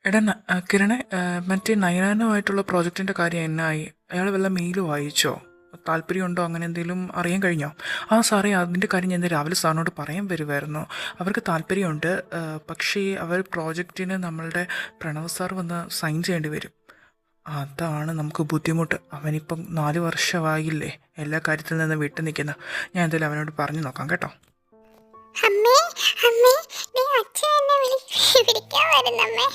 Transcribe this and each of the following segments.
എടാ കിരണെ, മറ്റേ നയനാനുമായിട്ടുള്ള പ്രോജക്റ്റിൻ്റെ കാര്യം എന്നായി? അയാൾ വല്ല മെയിൽ വായിച്ചോ? താല്പര്യമുണ്ടോ? അങ്ങനെ എന്തെങ്കിലും അറിയാൻ കഴിഞ്ഞോ? ആ സാറേ, അതിൻ്റെ കാര്യം ഞാൻ ഇന്ന് രാവിലെ സാറിനോട് പറയാൻ വരുമായിരുന്നു. അവർക്ക് താല്പര്യമുണ്ട്. പക്ഷേ അവർ പ്രോജക്റ്റിന് നമ്മളുടെ പ്രണവ് സാർ വന്ന് സൈൻ ചെയ്യേണ്ടി വരും. അതാണ് നമുക്ക് ബുദ്ധിമുട്ട്. അവനിപ്പം 4 വർഷമായില്ലേ എല്ലാ കാര്യത്തിൽ നിന്ന് വിട്ടു നിൽക്കുന്ന. ഞാൻ എന്തായാലും അവനോട് പറഞ്ഞു നോക്കാം കേട്ടോ. അമ്മേ അമ്മേ ദേ അച്ഛൻ എന്നെ വിളിക്കാൻ വരുന്നമ്മേ.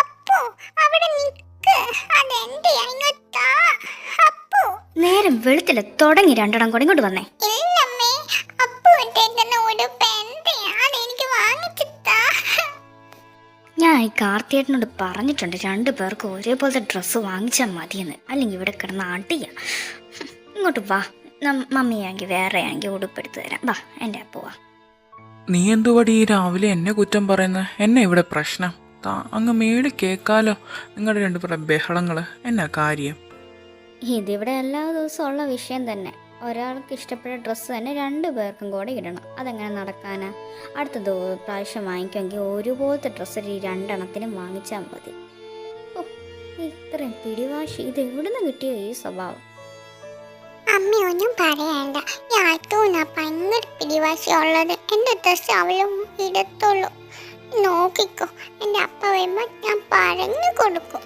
അപ്പോ അവിടെ നിക്ക്, അതെന്റെയാ, ഇങ്ങോട്ടാ. അപ്പോ നേരം വെളുത്തില്ല തുടങ്ങി രണ്ടെണ്ണം കൂടി ഇങ്ങോട്ട് വന്നേ. ഇല്ലമ്മേ, അപ്പോ ഇട്ടേക്കുന്ന ഉടുപ്പ് എന്റെയാ, അതെനിക്ക് വാങ്ങിച്ചിട്ടാ. ഞാൻ ഈ കാർത്തിയേട്ടനോട് പറഞ്ഞിട്ടുണ്ട് 2 പേർക്ക് ഒരേപോലത്തെ ഡ്രസ്സ് വാങ്ങിച്ചാൽ മതിയെന്ന്, അല്ലെങ്കിൽ ഇവിടെ കിടന്ന് അടിയ. ഇങ്ങോട്ട് വാ, മമ്മിയാണെങ്കിൽ വേറെ ആണെങ്കിൽ ഉടുപ്പെടുത്ത് തരാം. വാ എൻ്റെ അപ്പോ വാ. നീ എന്തുവാടി ഈ രാവിലെ എന്നെ കുറ്റം പറയുന്നത്? എന്നെ ഇവിടെ പ്രശ്നം അങ്ങ് മേളിൽ കേൾക്കാലോ നിങ്ങളുടെ 2 പേരുടെ ബഹളങ്ങൾ. എന്നാ കാര്യം? ഇതിവിടെ എല്ലാ ദിവസവും ഉള്ള വിഷയം തന്നെ. ഒരാൾക്ക് ഇഷ്ടപ്പെട്ട ഡ്രസ്സ് തന്നെ 2 പേർക്കും കൂടെ ഇടണം. അതെങ്ങനെ നടക്കാനാ? അടുത്ത പ്രാവശ്യം വാങ്ങിക്കുമെങ്കിൽ ഒരുപോലത്തെ ഡ്രസ്സ് ഈ 2 എണ്ണത്തിനും വാങ്ങിച്ചാൽ മതി. ഓ, ഇത്രയും പിടിവാശി ഇത് എവിടുന്ന് കിട്ടിയോ ഈ സ്വഭാവം? അമ്മ ഒന്നും പറയണ്ട, ഞാത്തൂന്നാ ഭയങ്കര പിടിവാശിയുള്ളത്. എന്റെ ഡ്രസ്സ് അവളും ഇടത്തുള്ളൂ. നോക്കിക്കോ, എന്റെ അപ്പ വരുമ്പോ ഞാൻ പറഞ്ഞു കൊടുക്കും.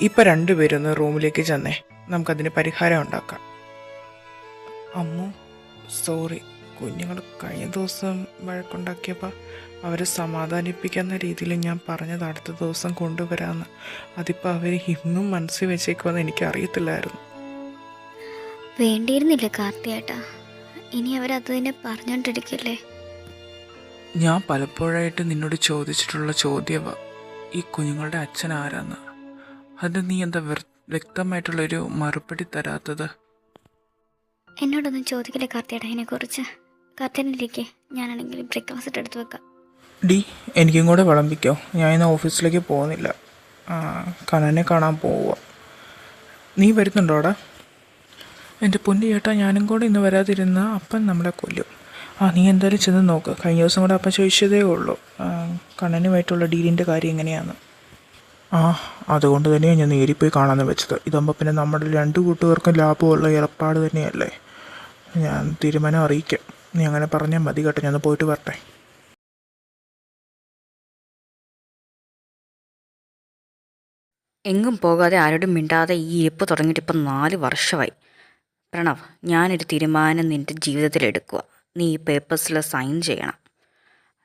ഇപ്പം 2 പേരൊന്ന് റൂമിലേക്ക് ചെന്നേ, നമുക്കതിന് പരിഹാരം ഉണ്ടാക്കാം. അമ്മു, സോറി. കുഞ്ഞുങ്ങൾ കഴിഞ്ഞ ദിവസം വഴക്കുണ്ടാക്കിയപ്പോൾ അവരെ സമാധാനിപ്പിക്കുന്ന രീതിയിൽ ഞാൻ പറഞ്ഞത് അടുത്ത ദിവസം കൊണ്ടുവരാമെന്ന്. അതിപ്പോൾ അവർ ഇന്നും മനസ്സിൽ വെച്ചേക്കുമെന്ന് എനിക്കറിയത്തില്ലായിരുന്നു. വേണ്ടിയിരുന്നില്ല കാർത്തിയേട്ടാ, ഇനി അവരത് തന്നെ പറഞ്ഞോണ്ടിരിക്കില്ലേ? ഞാൻ പലപ്പോഴായിട്ട് നിന്നോട് ചോദിച്ചിട്ടുള്ള ചോദ്യമാ, ഈ കുഞ്ഞുങ്ങളുടെ അച്ഛൻ ആരാന്ന്. അത് നീ എന്താ വ്യക്തമായിട്ടുള്ളൊരു മറുപടി തരാത്തത്? എന്നോടൊന്നും ചോദിക്കില്ലേ കാർത്തിയേട്ടാ അതിനെക്കുറിച്ച്? കാർത്തിയേട്ടനിരിക്കെ, ഞാനാണെങ്കിൽ ബ്രേക്ക്ഫാസ്റ്റ് എടുത്ത് വെക്കാം. എനിക്കും കൂടെ വിളമ്പിക്കോ. ഞാൻ ഇന്ന് ഓഫീസിലേക്ക് പോകുന്നില്ല, കണ്ണനെ കാണാൻ പോവുക. നീ വരുന്നുണ്ടോടാ? എൻ്റെ പൊന്നു ചേട്ടാ, ഞാനും കൂടെ ഇന്ന് വരാതിരുന്ന അപ്പൻ നമ്മളെ കൊല്ലും. നീ എന്തായാലും ചെന്ന് നോക്ക്. കഴിഞ്ഞ ദിവസം കൂടെ അപ്പൻ ചോദിച്ചതേ ഉള്ളൂ കണ്ണനുമായിട്ടുള്ള ഡീലിൻ്റെ കാര്യം എങ്ങനെയാണെന്ന്. അതുകൊണ്ട് തന്നെയാണ് ഞാൻ നേരിൽ പോയി കാണാമെന്ന് വെച്ചത്. ഇതാകുമ്പോൾ പിന്നെ നമ്മുടെ 2 കൂട്ടുകാർക്കും ലാഭമുള്ള ഏർപ്പാട് തന്നെയല്ലേ. ഞാൻ തീരുമാനം അറിയിക്കാം. നീ അങ്ങനെ പറഞ്ഞാൽ മതി കേട്ടോ. ഞാൻ പോയിട്ട് വരട്ടെ. എങ്ങും പോകാതെ ആരോടും മിണ്ടാതെ ഈ ഇരിപ്പ് തുടങ്ങിയിട്ട് ഇപ്പം 4 വർഷമായി. പ്രണവ്, ഞാനൊരു തീരുമാനം നിൻ്റെ ജീവിതത്തിൽ എടുക്കുക. നീ ഈ പേപ്പേഴ്സിൽ സൈൻ ചെയ്യണം.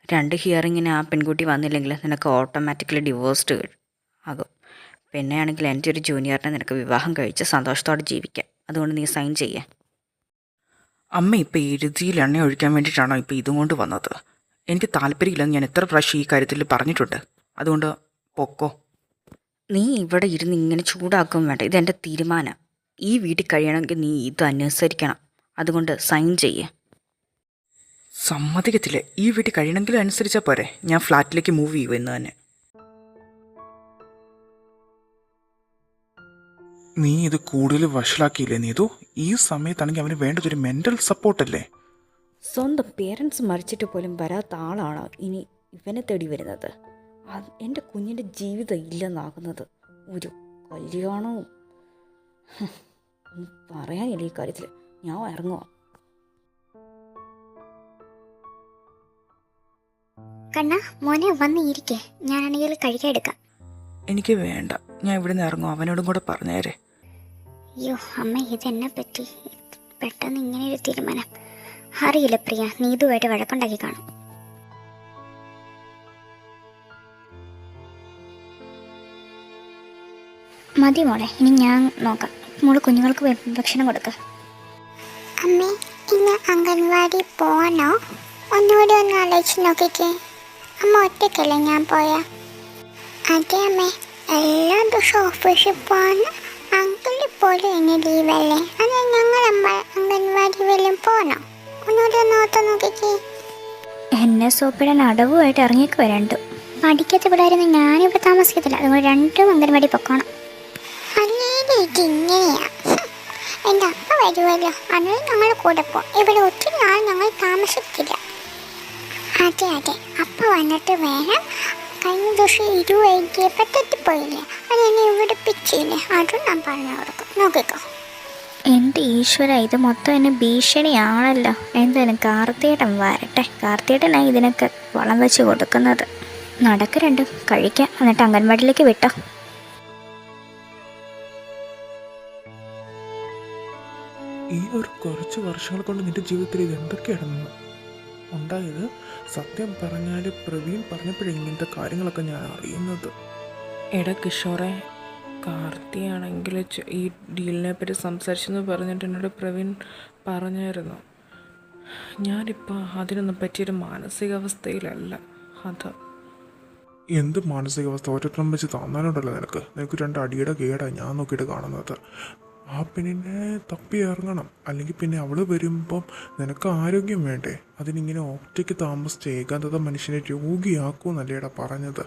2 ഹിയറിങ്ങിന് ആ പെൺകുട്ടി വന്നില്ലെങ്കിൽ നിനക്ക് ഓട്ടോമാറ്റിക്കലി ഡിവോഴ്സ്ഡ് ആകും. പിന്നെയാണെങ്കിൽ എൻ്റെ ഒരു ജൂനിയറിനെ നിനക്ക് വിവാഹം കഴിച്ച് സന്തോഷത്തോടെ ജീവിക്കാം. അതുകൊണ്ട് നീ സൈൻ ചെയ്യേ. അമ്മ ഇപ്പം എഴുതിയിൽ എണ്ണ ഒഴിക്കാൻ വേണ്ടിയിട്ടാണോ ഇപ്പം ഇതും കൊണ്ട് വന്നത്? എനിക്ക് താല്പര്യമില്ലെന്ന് ഞാൻ എത്ര പ്രാവശ്യം ഈ കാര്യത്തിൽ പറഞ്ഞിട്ടുണ്ട്. അതുകൊണ്ട് പൊക്കോ. നീ ഇവിടെ ഇരുന്ന് ഇങ്ങനെ ചൂടാക്കും വേണ്ട. ഇതെൻ്റെ തീരുമാനം. ഈ വീട്ടിൽ കഴിയണമെങ്കിൽ നീ ഇത് അനുസരിക്കണം. അതുകൊണ്ട് സൈൻ ചെയ്യേ. സമ്മതിക്കത്തില്ല. ഈ വീട്ടിൽ കഴിയണമെങ്കിലും അനുസരിച്ചാൽ പോരെ. ഞാൻ ഫ്ലാറ്റിലേക്ക് മൂവ് ചെയ്യുമോ ഇന്ന് തന്നെ? നീ ഇത് കൂടുതൽ വഷളാക്കിയില്ലേ നീതു? ഈ സമയത്താണെങ്കിൽ അവന് വേണ്ടതൊരു മെൻ്റൽ സപ്പോർട്ടല്ലേ? സ്വന്തം പേരൻസ് മരിച്ചിട്ട് പോലും വരാത്ത ആളാണ് ഇനി ഇവനെ തേടി വരുന്നത്. എൻ്റെ കുഞ്ഞിൻ്റെ ജീവിതം ഇല്ലെന്നാകുന്നത്. ഒരു കല്യാണവും ഒന്നും പറയാനില്ല ഈ കാര്യത്തിൽ. ഞാൻ ഇറങ്ങുക. കണ്ണ മോനെ വന്ന് ഇരിക്കേ, ഞാനാണെങ്കിൽ കഴിക്കാൻ എടുക്കാം. എനിക്ക് വേണ്ട, ഞാൻ ഇവിടെ നിന്ന് ഇറങ്ങും. അവനോടും കൂടെ പറഞ്ഞേരെ. അയ്യോ അമ്മ, ഇതെന്നെ പറ്റി പെട്ടെന്ന് ഇങ്ങനെ ഒരു തീരുമാനം? അറിയില്ല പ്രിയ, നീ ഇതുമായിട്ട് വഴക്കുണ്ടാക്കി കാണും. മതി മോളെ, ഇനി ഞാൻ നോക്കാം. മോള് കുഞ്ഞുങ്ങൾക്ക് ഭക്ഷണം കൊടുക്കുക. അമ്മേ, ഇന്ന് അംഗൻവാടി പോവാനോ? ഒന്നുകൂടി ഒന്ന് ആലോചിച്ച് നോക്കിക്കേ. അമ്മ ഒറ്റയ്ക്കല്ലേ ഞാൻ പോയാ? അതെ അമ്മേ, എല്ലാ ദിവസവും ഓഫീസിൽ പോകാൻ അങ്കിളിൽ പോലും ഇനി ലീവല്ലേ. അത് ഞങ്ങൾ അംഗൻവാടി വല്ലതും പോകണോ? ഒന്നുകൂടി ഒന്ന് ഓർത്ത് നോക്കിക്കേ. എന്നെ സോപ്പിടാൻ അടവുമായിട്ട് ഇറങ്ങിയൊക്കെ വരണ്ടു. പഠിക്കത്ത് വിടായിരുന്നു ഞാനിവിടെ താമസിക്കത്തില്ല. അതുകൊണ്ട് 2 അംഗൻവാടി പൊക്കോണം. ഇങ്ങനെയാ, എൻ്റെ അപ്പ വരുമല്ലോ, അന്നേരം ഞങ്ങൾ കൂടെ പോകും. ഇവിടെ ഒത്തിരി നാൾ ഞങ്ങൾ താമസിക്കില്ല. അതെ അതെ, അപ്പ അപ്പോൾ വന്നിട്ട് വേണം. കഴിഞ്ഞ ദിവസം എഴുതിയപ്പോൾ തെറ്റിപ്പോയില്ലേ, അത് എന്നെ ഇവിടെ പിച്ചില്ലേ, അതും ഞാൻ പറഞ്ഞു കൊടുക്കും. നോക്കിക്കോ. എൻ്റെ ഈശ്വര, ഇത് മൊത്തം എന്നെ ഭീഷണിയാണല്ലോ. എന്തായാലും കാർത്തിയേട്ടൻ വരട്ടെ. കാർത്തിയേട്ടനായി ഇതിനൊക്കെ വളം വെച്ച് കൊടുക്കുന്നത്. നടക്ക് രണ്ടും കഴിക്കാം, എന്നിട്ട് അംഗൻവാടിയിലേക്ക് വിട്ടോ. ഈ ഒരു കുറച്ച് വർഷങ്ങൾ കൊണ്ട് നിന്റെ ജീവിതത്തിൽ ഇത് എന്തൊക്കെയാണ് ഉണ്ടായത്? സത്യം പറഞ്ഞാൽ പ്രവീൺ പറഞ്ഞപ്പോഴേ ഇങ്ങനത്തെ കാര്യങ്ങളൊക്കെ ഞാൻ അറിയുന്നത്. എടാ കിഷോറെ, കാർത്തിയാണെങ്കിൽ ഈ ഡീലിനെ പറ്റി സംസാരിച്ചെന്ന് പറഞ്ഞിട്ട് എന്നോട് പ്രവീൺ പറഞ്ഞായിരുന്നു. ഞാനിപ്പോൾ അതിനൊന്നും പറ്റിയൊരു മാനസികാവസ്ഥയിലല്ല. അത് എന്ത് മാനസികാവസ്ഥ? ഒറ്റം വെച്ച് തന്നാലുണ്ടല്ലോ നിനക്ക് 2 അടിയുടെ കേടാണ് ഞാൻ നോക്കിയിട്ട് കാണുന്നത്. ആ പെണ്ണിനെ തപ്പി ഇറങ്ങണം, അല്ലെങ്കിൽ പിന്നെ അവൾ വരുമ്പം നിനക്ക് ആരോഗ്യം വേണ്ടേ? അതിനിങ്ങനെ ഒറ്റയ്ക്ക് താമസിച്ച് ഏകാന്തത മനുഷ്യനെ രോഗിയാക്കുമെന്നല്ലേടാ പറഞ്ഞത്.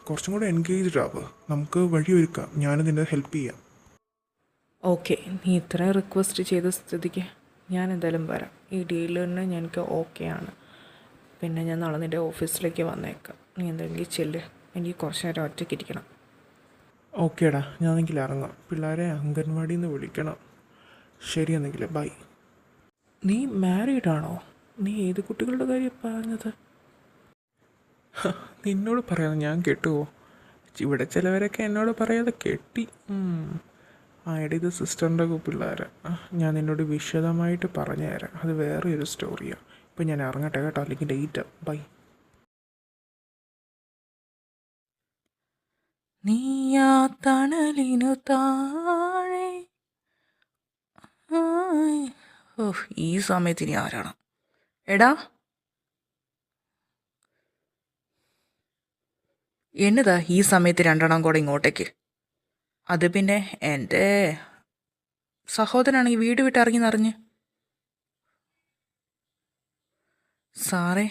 കുറച്ചും കൂടെ എൻഗേജ്ഡ് ആവ്, നമുക്ക് വഴിയൊരുക്കാം, ഞാൻ നിന്നെ ഹെൽപ്പ് ചെയ്യാം. ഓക്കെ, നീ ഇത്രയും റിക്വസ്റ്റ് ചെയ്ത സ്ഥിതിക്ക് ഞാൻ എന്തായാലും വരാം. ഈ ഡീലിന് എനിക്ക് ഓക്കെയാണ്. പിന്നെ ഞാൻ നാളെ നിൻ്റെ ഓഫീസിലേക്ക് വന്നേക്കാം. നീ എന്തെങ്കിലും ചെല്ല്, എനിക്ക് കുറച്ച് നേരം ഒറ്റയ്ക്ക് ഇരിക്കണം. ഓക്കേടാ, ഞാനെങ്കിൽ ഇറങ്ങാം. പിള്ളേരെ അംഗൻവാടിയിൽ നിന്ന് വിളിക്കണം. ശരി എന്നെങ്കിൽ ബൈ. നീ മാരീഡാണോ? നീ ഏത് കുട്ടികളുടെ കാര്യം പറഞ്ഞത്? നിന്നോട് പറയാതെ ഞാൻ കേട്ടുവോ? ഇവിടെ ചിലവരൊക്കെ എന്നോട് പറയാതെ കെട്ടി. എടി ഇത് സിസ്റ്ററിൻ്റെ പിള്ളേർ. ഞാൻ നിന്നോട് വിശദമായിട്ട് പറഞ്ഞു തരാം, അത് വേറെ ഒരു സ്റ്റോറിയാണ്. ഇപ്പം ഞാൻ ഇറങ്ങട്ടെ കേട്ടോ, അല്ലെങ്കിൽ ലേറ്റ്. ബൈ. നീയാ തണലിനു താഴെ. ഈ സമയത്ത് ഇനി ആരാണ്? എടാ, എന്നതാ ഈ സമയത്ത് 2 കൂടെ ഇങ്ങോട്ടേക്ക്? അത് പിന്നെ എൻ്റെ സഹോദരനാണെങ്കിൽ വീട് വിട്ട് ഇറങ്ങിയെന്നറിഞ്ഞ്. സാറേ,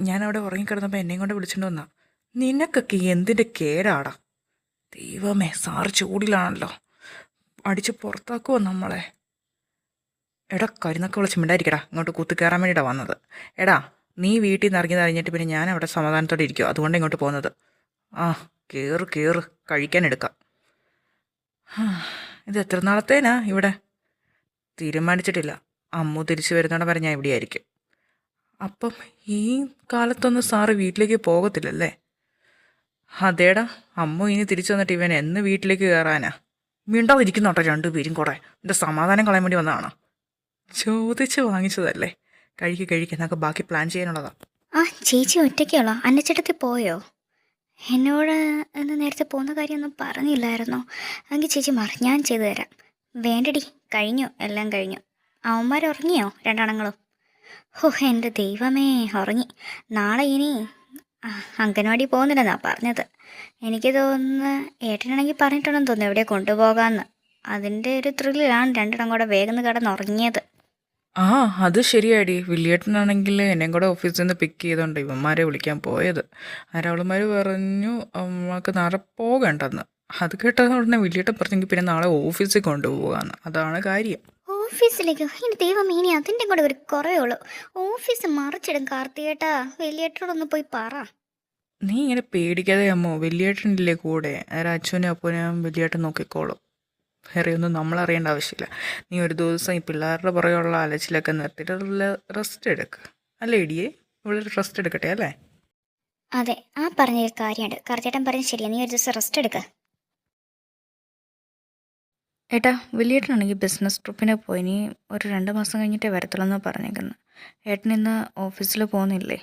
ഞാനവിടെ ഉറങ്ങിക്കിടന്നപ്പോൾ എന്നെയും കൊണ്ട് വിളിച്ചിട്ട് വന്നാ. നിനക്കൊക്കെ എന്തിൻ്റെ കേടാടാ? ദൈവമേ, സാറ് ചൂടിലാണല്ലോ, അടിച്ച് പുറത്താക്കുമോ നമ്മളെ? എടാ, കരുന്നൊക്കെ വിളിച്ച് മിണ്ടായിരിക്കടാ, ഇങ്ങോട്ട് കുത്തി കയറാൻ വേണ്ടിയിട്ടാണ് വന്നത്. എടാ, നീ വീട്ടിൽ നിന്ന് ഇറങ്ങിയത് അറിഞ്ഞിട്ട് പിന്നെ ഞാൻ അവിടെ സമാധാനത്തോടെ ഇരിക്കുമോ? അതുകൊണ്ട് ഇങ്ങോട്ട് പോകുന്നത്. കേറ് കഴിക്കാനെടുക്കാം. ഇത് എത്ര നാളത്തേനാ ഇവിടെ? തീരുമാനിച്ചിട്ടില്ല. അമ്മു തിരിച്ചു വരുന്നോടെ വരെ ഞാൻ ഇവിടെ ആയിരിക്കും. അപ്പം ഈ കാലത്തൊന്നും സാറ് വീട്ടിലേക്ക് പോകത്തില്ലല്ലേ? അതേടാ, അമ്മ ഇനി തിരിച്ചു വന്നിട്ട് ഇവൻ എന്ന് വീട്ടിലേക്ക് കയറാനാ? മിണ്ടാതിരിക്കുന്നോട്ടെ 2 പേരും കൂടെ. എൻ്റെ സമാധാനം കളയാൻ വേണ്ടി വന്നതാണോ? ചോദിച്ച് വാങ്ങിച്ചതല്ലേ. കഴിക്കുന്നൊക്കെ ബാക്കി പ്ലാൻ ചെയ്യാനുള്ളതാ. ചേച്ചി ഒറ്റയ്ക്കുള്ളോ? അന്നച്ചേട്ടത്തിൽ പോയോ? എന്നോട് ഇന്ന് നേരത്തെ പോകുന്ന കാര്യമൊന്നും പറഞ്ഞില്ലായിരുന്നോ? എങ്കിൽ ചേച്ചി ഞാൻ ചെയ്തു തരാം. വേണ്ടടി, കഴിഞ്ഞു, എല്ലാം കഴിഞ്ഞു. അവന്മാർ ഉറങ്ങിയോ 2 ആണുങ്ങളും? എൻ്റെ ദൈവമേ, ഉറങ്ങി. നാളെ ഇനി അംഗൻവാടി പോകുന്നില്ലെന്നാ പറഞ്ഞത്. എനിക്ക് തോന്നുന്നു ഏട്ടനാണെങ്കിൽ പറഞ്ഞിട്ടുണ്ടെന്ന് തോന്നുന്നു എവിടെ കൊണ്ടുപോകാമെന്ന്. അതിൻ്റെ ഒരു ത്രില്ലിലാണ് 2 കൂടെ വേഗം കിടന്നുറങ്ങിയത്. അത് ശരിയാടി. വില്ലേട്ടനാണെങ്കിൽ എന്നെയും കൂടെ ഓഫീസിൽ നിന്ന് പിക്ക് ചെയ്തോണ്ട് ഇവന്മാരെ വിളിക്കാൻ പോയത്. അവളമാർ പറഞ്ഞു നമ്മൾക്ക് നാളെ പോകണ്ടെന്ന്. അത് കേട്ടത് ഉടനെ വില്ലേട്ടൻ പറഞ്ഞെങ്കിൽ പിന്നെ നാളെ ഓഫീസിൽ കൊണ്ടുപോകാമെന്ന്. അതാണ് കാര്യം. ഓഫീസിലേക്കോ? ഇനി ദൈവം, ഇനി അതിൻ്റെ കൂടെ ഒരു കുറയുള്ളൂ. ഓഫീസ് മറിച്ചിടും കാർത്തികേട്ടാ. വലിയേട്ടനോടൊന്ന് പോയി പറ. നീ ഇങ്ങനെ പേടിക്കാതെ അമ്മോ, വലിയേട്ടനില്ലേ കൂടെ. അച്ഛനും അപ്പനും വലിയേട്ടൻ നോക്കിക്കോളും. വേറെ ഒന്നും നമ്മളറിയേണ്ട ആവശ്യമില്ല. നീ ഒരു ദിവസം ഈ പിള്ളേരുടെ പുറകെയുള്ള അലച്ചിലൊക്കെ നിർത്തിയിട്ട് റെസ്റ്റ് എടുക്കുക. അല്ലേ ഇടിയേ? ഇവിടെ റെസ്റ്റ് എടുക്കട്ടെ അല്ലേ? അതെ, പറഞ്ഞൊരു കാര്യമുണ്ട്. കാർത്തിയേട്ടൻ പറഞ്ഞത് ശരിയാ. നീ ഒരു ദിവസം റെസ്റ്റ് എടുക്കുക. ഏട്ടാ, വലിയേട്ടനാണെങ്കിൽ ബിസിനസ് ട്രിപ്പിന് പോയി. ഇനി ഒരു 2 മാസം കഴിഞ്ഞിട്ടേ വരത്തുള്ളൂ എന്നാണ് പറഞ്ഞേക്കുന്നത്. ഏട്ടൻ ഇന്ന് ഓഫീസിൽ പോകുന്നില്ലേ?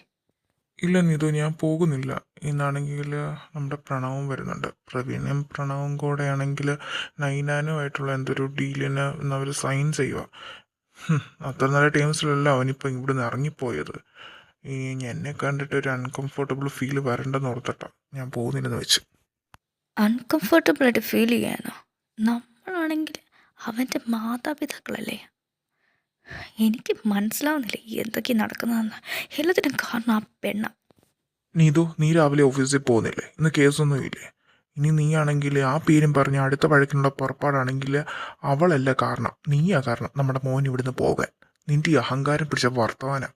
ഇല്ല നീതു, ഞാൻ പോകുന്നില്ല. ഇന്നാണെങ്കിൽ നമ്മുടെ പ്രണവും വരുന്നുണ്ട്. പ്രവീണും പ്രണവും കൂടെ ആണെങ്കിൽ നൈനാനുമായിട്ടുള്ള എന്തൊരു ഡീലിന് അവർ സൈൻ ചെയ്യുക. അത്ര നല്ല ടൈംസിലല്ല അവനിപ്പോൾ ഇവിടുന്ന് ഇറങ്ങിപ്പോയത്. ഇനി എന്നെ കണ്ടിട്ട് ഒരു അൺകംഫർട്ടബിൾ ഫീൽ വരണ്ടെന്ന് ഓർത്തിട്ടാ ഞാൻ പോകുന്നില്ലെന്ന് വെച്ച്. അൺകംഫർട്ടബിളായിട്ട് ഫീൽ ചെയ്യാനോ? നമ്മളാണെങ്കിൽ അവൻ്റെ മാതാപിതാക്കളല്ലേ? എനിക്ക് മനസ്സിലാവുന്നില്ല എന്തൊക്കെയാണ് നടക്കുന്നതെന്ന്. എല്ലാത്തിനും കാരണം ആ പെണ്ണ. നീതു, നീ രാവിലെ ഓഫീസിൽ പോകുന്നില്ലേ? ഇന്ന് കേസൊന്നും ഇല്ലേ? ഇനി നീ ആണെങ്കിൽ ആ പേരും പറഞ്ഞ് അടുത്ത വഴക്കിനുള്ള പുറപ്പാടാണെങ്കിൽ അവളല്ല കാരണം, നീയാ കാരണം നമ്മുടെ മോൻ ഇവിടുന്ന് പോകാൻ. നിന്റെ ഈ അഹങ്കാരം പിടിച്ച വർത്തമാനം.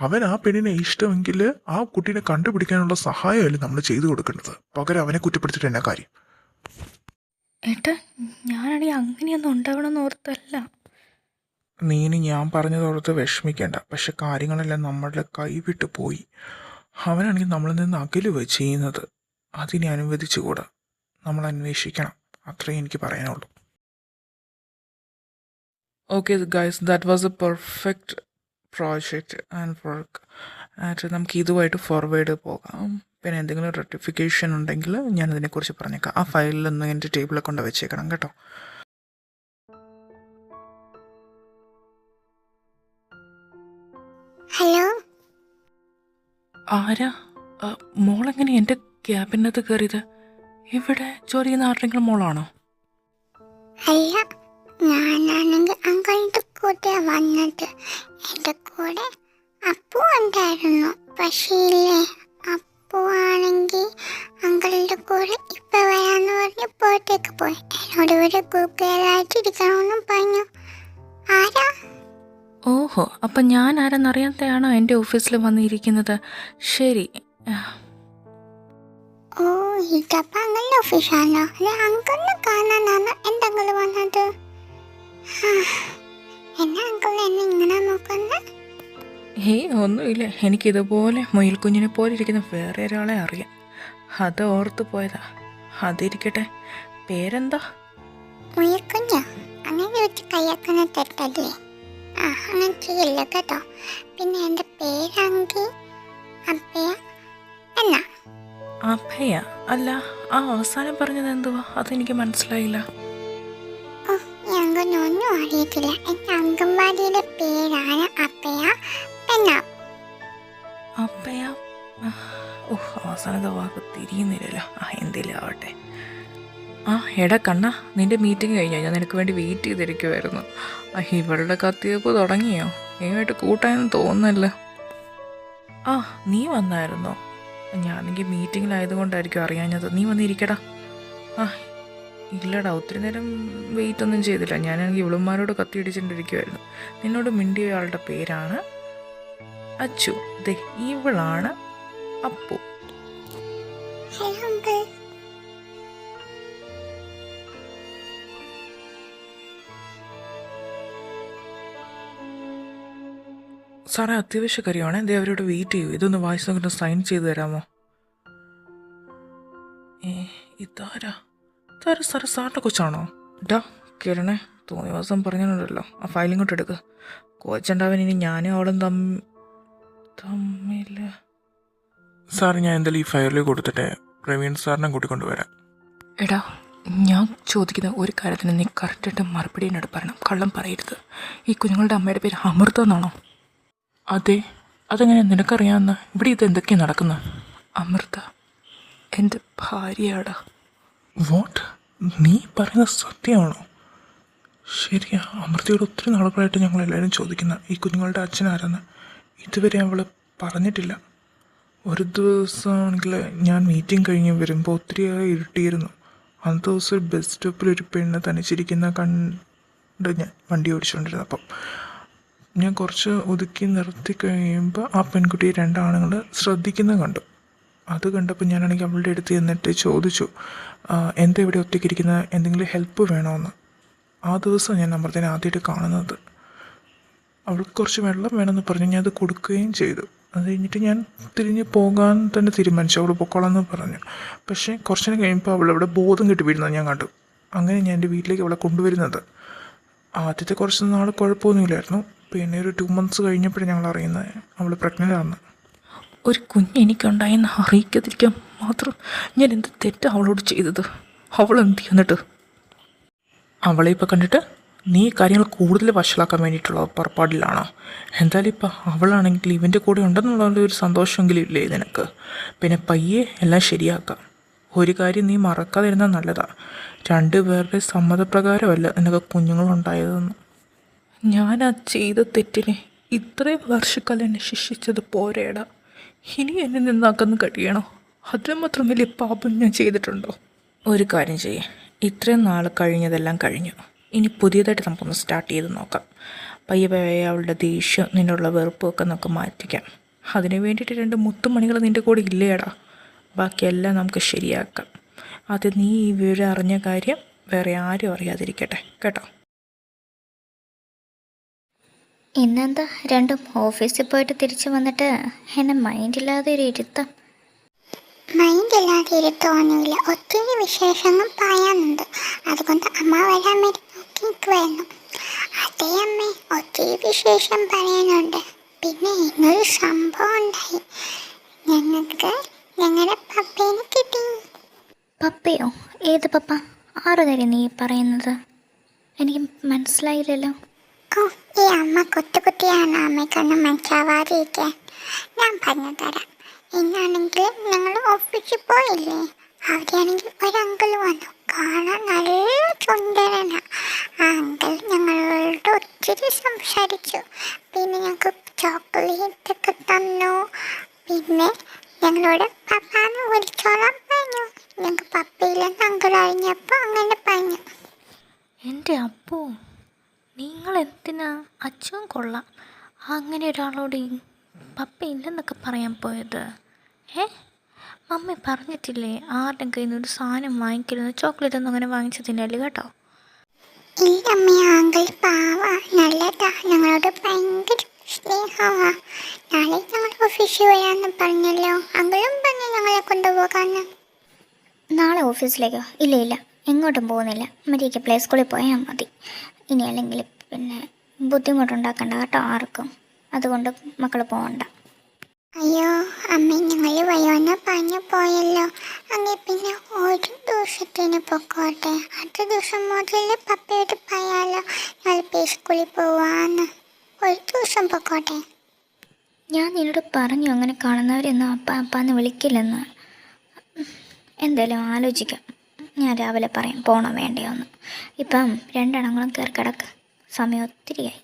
അവൻ ആ പെണ്ണിനെ ഇഷ്ടമെങ്കിൽ ആ കുട്ടീനെ കണ്ടുപിടിക്കാനുള്ള സഹായമല്ലേ നമ്മൾ ചെയ്തു കൊടുക്കേണ്ടത്. പകരം അവനെ കുറ്റപ്പെടുത്തിയിട്ട് എന്നാ കാര്യം? ഏട്ടാ, ഞാനാണെങ്കിൽ അങ്ങനെയൊന്നും ഉണ്ടാവണമെന്ന് ഓർത്തല്ല. നീ ഇനി ഞാൻ പറഞ്ഞതോർത്ത് വിഷമിക്കേണ്ട. പക്ഷെ കാര്യങ്ങളെല്ലാം നമ്മളുടെ കൈവിട്ട് പോയി. അവനാണെങ്കിൽ നമ്മളിൽ നിന്ന് അകലുക ചെയ്യുന്നത്. അതിനെ അനുവദിച്ചുകൂടാ. നമ്മൾ അന്വേഷിക്കണം. അത്രേ എനിക്ക് പറയാനുള്ളൂ. Okay guys, that was A perfect project and work. And നമുക്ക് ഇതുമായിട്ട് ഫോർവേഡ് പോകാം. പിന്നെ എന്തെങ്കിലും റെക്ടിഫിക്കേഷൻ ഉണ്ടെങ്കിൽ ഞാൻ അതിനെക്കുറിച്ച് പറഞ്ഞേക്കാം. ആ ഫയലിലൊന്ന് എൻ്റെ ടേബിളിൽ കൊണ്ട് വെച്ചേക്കണം കേട്ടോ. ഹലോ, ആരാ? മോളെങ്ങനെ എൻ്റെ ക്യാബിനകത്ത് കയറിയത്? ഇവിടെ ജോലി ചെയ്യുന്ന ആരുടെങ്കിലും മോളാണോ? അല്ല, ഞാനാണെങ്കിൽ അങ്കിളുടെ കൂടെ വന്നത്. എൻ്റെ കൂടെ അപ്പു ഉണ്ടായിരുന്നു. പക്ഷേ ഇല്ലേ, അപ്പു ആണെങ്കിൽ അങ്കിളുടെ കൂടെ ഇപ്പം വരാന്ന് പറഞ്ഞ് പുറത്തേക്ക് പോയി. എന്നോട് ഇവിടെ ഗ്രൂപ്പിലായിട്ട് ഇരിക്കണമെന്നും പറഞ്ഞു. ആരാ? ഓഹോ, അപ്പം ഞാൻ ആരെന്നറിയാത്തയാണോ എൻ്റെ ഓഫീസിൽ വന്നിരിക്കുന്നത്? ശരി. ഓ, ഇതപ്പം അങ്കിളുടെ ഓഫീസാണോ? അല്ലെ, അങ്കിളിനെ കാണാനാണ് എൻ്റെ അങ്കിൾ വന്നത്. എന്നെ അങ്കിൾ എന്നെ ഇങ്ങനെ നോക്കുന്നത്? ഹേയ്, ഒന്നുമില്ല. എനിക്കിതുപോലെ മുയൽക്കുഞ്ഞിനെ പോലെ ഇരിക്കുന്ന വേറെ ഒരാളെ അറിയാം. അത് ഓർത്ത് പോയതാ. അതിരിക്കട്ടെ, പേരെന്താ? മുയക്കുഞ്ഞോ? അങ്ങനെ വെച്ച് കയ്യാക്കുന്ന തെറ്റല്ലേ? അങ്ങനെ ചെയ്യില്ല കേട്ടോ. പിന്നെ എൻ്റെ പേരാണെങ്കിൽ അപ്പയ എന്നാ. അഭയ? അല്ല, ആ അവസാനം പറഞ്ഞത് എന്തുവാ? അതെനിക്ക് മനസ്സിലായില്ല. ഓ, ഞങ്ങൾക്കൊന്നും അറിയത്തില്ല. എൻ്റെ അംഗൻവാടിയുടെ പേരാണ് അപ്പയ എന്നാ. അഭയ? ഓ, അവസാനത്തെ വാക്ക് തിരിയുന്നില്ലല്ലോ. എന്തേലും ആവട്ടെ. എടാ കണ്ണാ, നിന്റെ മീറ്റിംഗ് കഴിഞ്ഞോ? ഞാൻ നിനക്ക് വേണ്ടി വെയിറ്റ് ചെയ്തിരിക്കുമായിരുന്നു. ഇവളുടെ കത്തിയപ്പോൾ തുടങ്ങിയോ? നീയുമായിട്ട് കൂട്ടായെന്ന് തോന്നുന്നല്ലോ. നീ വന്നായിരുന്നോ? ഞാനെങ്കിൽ മീറ്റിങ്ങിലായതുകൊണ്ടായിരിക്കും അറിയാഞ്ഞത്. നീ വന്നിരിക്കടാ. ഇല്ലടാ, ഒത്തിരി നേരം വെയിറ്റ് ഒന്നും ചെയ്തില്ല. ഞാനാണെങ്കിൽ ഇവളുമാരോട് കത്തിയടിച്ചിട്ടിരിക്കുമായിരുന്നു. നിന്നോട് മിണ്ടിയ ആളുടെ പേരാണ് അച്ചു. ദേ, ഇവളാണ് അപ്പു. Hello uncle. സാറേ, അത്യാവശ്യ കാര്യമാണ്. എന്തേ അവരോട് വെയിറ്റ് ചെയ്യൂ. ഇതൊന്ന് വായിച്ച് നോക്കിട്ട് സൈൻ ചെയ്ത് തരാമോ? ഇതാരാ സാറേ? സാറിൻ്റെ കൊച്ചാണോ? ഡാ കിരണേ, തോന്നിയ ദിവസം പറഞ്ഞിട്ടുണ്ടല്ലോ. ആ ഫയൽ ഇങ്ങോട്ട് എടുക്കുക. കോച്ചുണ്ടാവാൻ ഇനി ഞാനും അവളും തമ്മിൽ. സാർ, ഞാൻ എന്തായാലും ഈ ഫയലിൽ കൊടുത്തിട്ട് പ്രവീൺ സാറിനെ കൂട്ടിക്കൊണ്ടുവരാം. എടാ, ഞാൻ ചോദിക്കുന്ന ഒരു കാര്യത്തിന് നീ കറക്റ്റായിട്ട് മറുപടി എന്നോട് പറയണം. കള്ളം പറയരുത്. ഈ കുഞ്ഞുങ്ങളുടെ അമ്മയുടെ പേര് അമൃത എന്നാണോ? അതെ. അതെങ്ങനെ നിനക്കറിയാമെന്ന്? ഇവിടെ ഇത് എന്തൊക്കെയാണ് നടക്കുന്നത്? അമൃത എൻ്റെ ഭാര്യയാടാ. വാട്ട്? നീ പറയുന്നത് സത്യമാണോ? ശരിയാ. അമൃതയോട് ഒത്തിരി നാളുകളായിട്ട് ഞങ്ങളെല്ലാവരും ചോദിക്കുന്ന ഈ കുഞ്ഞുങ്ങളുടെ അച്ഛനാരെന്ന്. ഇതുവരെ അവൾ പറഞ്ഞിട്ടില്ല. ഒരു ദിവസമാണെങ്കിൽ ഞാൻ മീറ്റിംഗ് കഴിഞ്ഞ് വരുമ്പോൾ ഒത്തിരിയായി ഇരുട്ടിയിരുന്നു. അന്നത്തെ ദിവസം ബസ് സ്റ്റോപ്പിൽ ഒരു പെണ്ണ് തനിച്ചിരിക്കുന്ന കണ്ട് ഞാൻ വണ്ടി ഓടിച്ചുകൊണ്ടിരുന്നത്. അപ്പം ഞാൻ കുറച്ച് ഒതുക്കി നിർത്തി കഴിയുമ്പോൾ ആ പെൺകുട്ടിയെ രണ്ടാണുങ്ങൾ ശ്രദ്ധിക്കുന്നത് കണ്ടു. അത് കണ്ടപ്പോൾ ഞാനാണെങ്കിൽ അവളുടെ അടുത്ത് ചെന്നിട്ട് ചോദിച്ചു, എന്താ ഇവിടെ ഒറ്റയ്ക്കിരിക്കുന്ന, എന്തെങ്കിലും ഹെൽപ്പ് വേണമെന്ന്. ആ ദിവസം ഞാൻ അമൃതനെ ആദ്യമായിട്ട് കാണുന്നത്. അവൾക്ക് കുറച്ച് വെള്ളം വേണമെന്ന് പറഞ്ഞ് ഞാൻ അത് കൊടുക്കുകയും ചെയ്തു. അത് കഴിഞ്ഞിട്ട് ഞാൻ തിരിഞ്ഞ് പോകാൻ തന്നെ തീരുമാനിച്ചു. അവൾ പൊക്കോളാന്ന് പറഞ്ഞു. പക്ഷേ കുറച്ചു നേരം കഴിയുമ്പോൾ അവളവിടെ ബോധം കെട്ടി വീഴുന്നത് ഞാൻ കണ്ടു. അങ്ങനെ ഞാൻ എൻ്റെ വീട്ടിലേക്ക് അവളെ കൊണ്ടുവരുന്നത്. ആദ്യത്തെ കുറച്ച് നാൾ കുഴപ്പമൊന്നുമില്ലായിരുന്നു. പിന്നെ ഒരു 2 months കഴിഞ്ഞപ്പോഴും ഞങ്ങൾ അറിയുന്നത് അവൾ പ്രഗ്നൻ്റ് ആണ്. ഒരു കുഞ്ഞ് എനിക്കുണ്ടായെന്ന് അറിയിക്കാതിരിക്കാൻ മാത്രം ഞാൻ എന്ത് തെറ്റാണ് അവളോട് ചെയ്തത്? അവൾ എന്ത് ചെയ്യുന്നിട്ട്? അവളെ ഇപ്പം കണ്ടിട്ട് നീ കാര്യങ്ങൾ കൂടുതൽ വഷളാക്കാൻ വേണ്ടിയിട്ടുള്ള പുറപ്പാടിലാണോ? എന്തായാലും ഇപ്പം അവളാണെങ്കിൽ ഇവൻ്റെ കൂടെ ഉണ്ടെന്നുള്ള ഒരു സന്തോഷമെങ്കിലും ഇല്ലേ നിനക്ക്? പിന്നെ പയ്യെ എല്ലാം ശരിയാക്കാം. ഒരു കാര്യം നീ മറക്കാതിരുന്നാൽ നല്ലതാണ്. 2 പേരുടെ സമ്മതപ്രകാരമല്ല നിനക്ക് കുഞ്ഞുങ്ങളുണ്ടായതെന്ന്. ഞാൻ ആ ചെയ്ത തെറ്റിനെ ഇത്രയും വർഷക്കാലം എന്നെ ശിക്ഷിച്ചത് പോരേടാ. ഇനി എന്നെ നിന്നാക്കുന്നു കഴിയണോ? അതിനുമാത്രം വലിയ പാപം ഞാൻ ചെയ്തിട്ടുണ്ടോ? ഒരു കാര്യം ചെയ്യേ, ഇത്രയും നാൾ കഴിഞ്ഞതെല്ലാം കഴിഞ്ഞു. ഇനി പുതിയതായിട്ട് നമുക്കൊന്ന് സ്റ്റാർട്ട് ചെയ്ത് നോക്കാം. പയ്യെ പയ്യെ അവളുടെ ദേഷ്യം നിന്നുള്ള വെറുപ്പും ഒക്കെ നമുക്ക് മാറ്റിക്കാം. അതിന് വേണ്ടിയിട്ട് 2 മുത്തുമണികൾ നിൻ്റെ കൂടെ ഇല്ലേടാ. ബാക്കിയെല്ലാം നമുക്ക് ശരിയാക്കാം. അത് നീ ഈ വിവരം അറിഞ്ഞ കാര്യം വേറെ ആരും അറിയാതിരിക്കട്ടെ കേട്ടോ. ഇന്നെന്താ രണ്ടും ഓഫീസിൽ പോയിട്ട് തിരിച്ചു വന്നിട്ട് എന്നെ മൈൻഡില്ലാതെ ഒരു ഇരുത്തം. മൈൻഡില്ലാതെ ഇരുത്തോന്നില്ല, ഒത്തിരി വിശേഷങ്ങൾ പറയാനുണ്ട്. അതുകൊണ്ട് അമ്മ വരാൻ വേണ്ടി നോക്കി നിൽക്കുമായിരുന്നു. അതേ അമ്മേ, ഒത്തിരി വിശേഷം പറയാനുണ്ട്. പിന്നെ ഇന്നൊരു സംഭവം ഉണ്ടായി. ഞങ്ങൾക്ക് ഞങ്ങളുടെ പപ്പേനെ കിട്ടി. പപ്പയോ? ഏത് പപ്പ? ആറ് കാര്യം നീ പറയുന്നത്? എനിക്ക് മനസ്സിലായില്ലല്ലോ. ഓ, ഈ അമ്മ കുത്തിയാണ് അമ്മയ്ക്കൊന്നും മനസ്സിലാവാതിരിക്കാൻ. ഞാൻ പറഞ്ഞു തരാം. ഇന്നാണെങ്കിൽ ഞങ്ങൾ ഓഫീസിൽ പോയില്ലേ, അവിടെയാണെങ്കിൽ ഒരു അങ്കിൾ വന്നു. കാണാൻ നല്ല സുന്ദരനാ. ആ അങ്കിൾ ഞങ്ങളോട് ഒത്തിരി സംസാരിച്ചു. പിന്നെ ഞങ്ങൾക്ക് ചോക്ലേറ്റ് ഒക്കെ തന്നു. പിന്നെ ഞങ്ങളോട് പപ്പാന്ന് വിളിച്ചോളാൻ പറഞ്ഞു. ഞങ്ങൾക്ക് പപ്പയില്ലെന്ന് അങ്കിൾ അറിഞ്ഞപ്പോൾ അങ്ങനെ പറഞ്ഞു. എൻ്റെ അപ്പോ, നിങ്ങൾ എന്തിനാ അച്ഛൻ കൊള്ളാം അങ്ങനെ ഒരാളോട് പപ്പ ഇല്ലെന്നൊക്കെ പറയാൻ പോയത്? മമ്മി പറഞ്ഞിട്ടില്ലേ ആരുടെയും കയ്യിൽ നിന്ന് ഒരു സാധനം വാങ്ങിക്കരുത്, ചോക്ലേറ്റ് ഒന്നും അങ്ങനെ വാങ്ങിച്ചതിനല്ലേ കേട്ടോ. ഇല്ലമ്മ, അങ്കിൾ പാവാ, നല്ലതാ, ഞങ്ങളോട് ഭയങ്കര സ്നേഹമാ. നാളെ ഞങ്ങൾ ഓഫീസിൽ വരാമെന്ന് പറഞ്ഞല്ലോ. അങ്കിളും പറഞ്ഞു ഞങ്ങളെ കൊണ്ടുപോകാന്ന്. നാളെ ഓഫീസിലേക്കോ? ഇല്ല, എങ്ങോട്ടും പോകുന്നില്ല. മര്യാദയ്ക്ക് പ്ലേ സ്കൂളിൽ പോയാൽ മതി. ഇനി അല്ലെങ്കിൽ പിന്നെ ബുദ്ധിമുട്ടുണ്ടാക്കണ്ട കേട്ടോ ആർക്കും. അതുകൊണ്ട് മക്കൾ പോകണ്ട. അയ്യോ അമ്മ, ഞങ്ങൾ വയ്യോന്ന് പറഞ്ഞു പോയല്ലോ. അങ്ങനെ പിന്നെ ഒരു ദിവസത്തിന് പൊക്കോട്ടെ. അടുത്ത ദിവസം മുതൽ പപ്പയോട് പറയാലോ ഞങ്ങൾ പ്ലേ സ്കൂളിൽ പോവാന്ന്. ഒരു ദിവസം പൊക്കോട്ടെ. ഞാൻ നിന്നോട് പറഞ്ഞു അങ്ങനെ കാണുന്നവരെയൊന്നും അപ്പാന്ന് വിളിക്കില്ലെന്ന്. എന്തായാലും ആലോചിക്കാം. ഞാൻ രാവിലെ പറയാം പോകണോ വേണ്ടയോ എന്ന്. ഇപ്പം രണ്ടെണ്ണങ്ങളും കയറി കിടക്ക്, സമയം ഒത്തിരിയായി.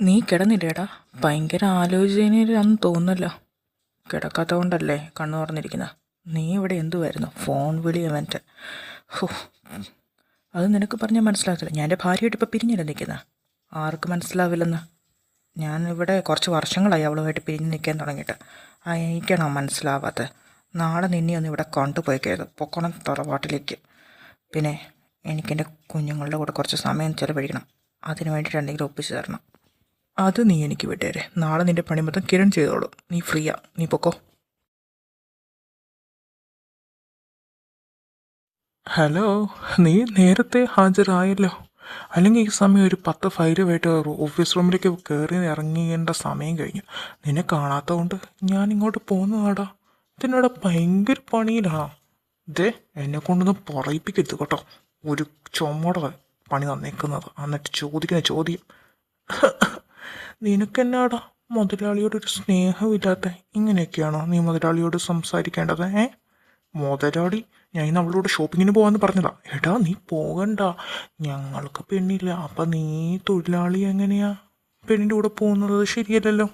നീ കിടന്നില്ലേടാ? ഭയങ്കര ആലോചനയിലാണെന്ന് തോന്നുന്നല്ലോ. കിടക്കാത്ത കൊണ്ടല്ലേ കണ്ണു തുറന്നിരിക്കുന്നത്. നീ ഇവിടെ എന്തുവായിരുന്നു? ഫോൺ വിളി അവൻ്റെ. ഹോ, അത് നിനക്ക് പറഞ്ഞാൽ മനസ്സിലാകത്തില്ല. ഞാൻ എൻ്റെ ഭാര്യയായിട്ട് ഇപ്പോൾ പിരിഞ്ഞില്ല നിൽക്കുന്നത്. ആർക്ക് മനസ്സിലാവില്ലെന്ന്? ഞാൻ ഇവിടെ കുറച്ച് വർഷങ്ങളായി അവളുമായിട്ട് പിരിഞ്ഞ് നിൽക്കാൻ തുടങ്ങിയിട്ട്. എനിക്കാണോ മനസ്സിലാവാത്തത്? നാളെ നിന്നെ ഒന്ന് ഇവിടെ കൊണ്ടുപോയിക്കരുത്, പൊക്കണം തറവാട്ടിലേക്ക്. പിന്നെ എനിക്കെൻ്റെ കുഞ്ഞുങ്ങളുടെ കൂടെ കുറച്ച് സമയം ചിലവഴിക്കണം. അതിന് വേണ്ടിയിട്ട് എന്തെങ്കിലും ഒപ്പിച്ച് തരണം. അത് നീ എനിക്ക് വിട്ടേരെ. നാളെ നിൻ്റെ പണി മൊത്തം കിരൺ ചെയ്തോളൂ. നീ ഫ്രീയാ, നീ പൊക്കോ. ഹലോ, നീ നേരത്തെ ഹാജരായല്ലോ. അല്ലെങ്കിൽ ഈ സമയം ഒരു 10 ഫയലുമായിട്ട് ഓഫീസ് റൂമിലേക്ക് കയറി ഇറങ്ങേണ്ട സമയം കഴിഞ്ഞു. നിന്നെ കാണാത്തതുകൊണ്ട് ഞാൻ ഇങ്ങോട്ട് പോകുന്നതാടാ. ഇതിനോട് ഭയങ്കര പണിയിലാ. ഇതേ എന്നെ കൊണ്ടൊന്നും പറയിപ്പിക്കരുത് കേട്ടോ. ഒരു ചുമടെ പണി തന്നേക്കുന്നത്. എന്നിട്ട് ചോദിക്കുന്ന ചോദ്യം നിനക്കെന്നാടാ മുതലാളിയോടൊരു സ്നേഹമില്ലാത്ത? ഇങ്ങനെയൊക്കെയാണോ നീ മുതലാളിയോട് സംസാരിക്കേണ്ടത്? മുതലാളി, ഞാൻ ഇന്ന് അവളോട് ഷോപ്പിങ്ങിന് പോകാമെന്ന് പറഞ്ഞതാ. എടാ നീ പോകണ്ട, ഞങ്ങൾക്ക് പെണ്ണില്ല. അപ്പം നീ തൊഴിലാളി എങ്ങനെയാ പെണ്ണിൻ്റെ കൂടെ പോകുന്നത്? ശരിയല്ലല്ലോ.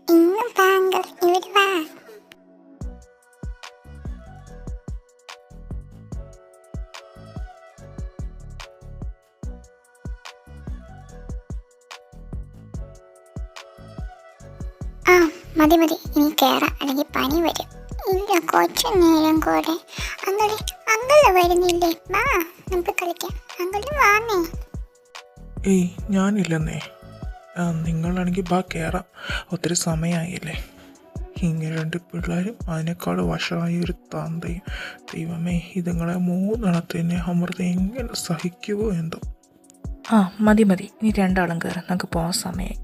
ഇന്ന് ബാങ്കർ ഇവിടെ വാ. ആ മതി, ഇനി കയറാം, അല്ലെങ്കിൽ പനി വരും. ഇല്ല, കുറച്ച് നേരം കൂടെ. അങ്കിള് വരുന്നില്ലേ? വാ, നമുക്ക് കളിക്കാം. അങ്കിള് വാന്നേ. ഏയ് ഞാനില്ലെന്നേ. നിങ്ങളാണെങ്കിൽ ബാ കയറാം. ഒത്തിരി സമയമായില്ലേ. ഇങ്ങനെ 2 പിള്ളേരും അതിനേക്കാൾ വശമായ ഒരു തന്തയും. ദൈവമേ, ഇതുങ്ങളെ 3 അമൃത എങ്ങനെ സഹിക്കുമോ എന്തോ. ആ മതി, ഇനി 2 ആളും കയറാം. നമുക്ക് പോകാൻ സമയമായി.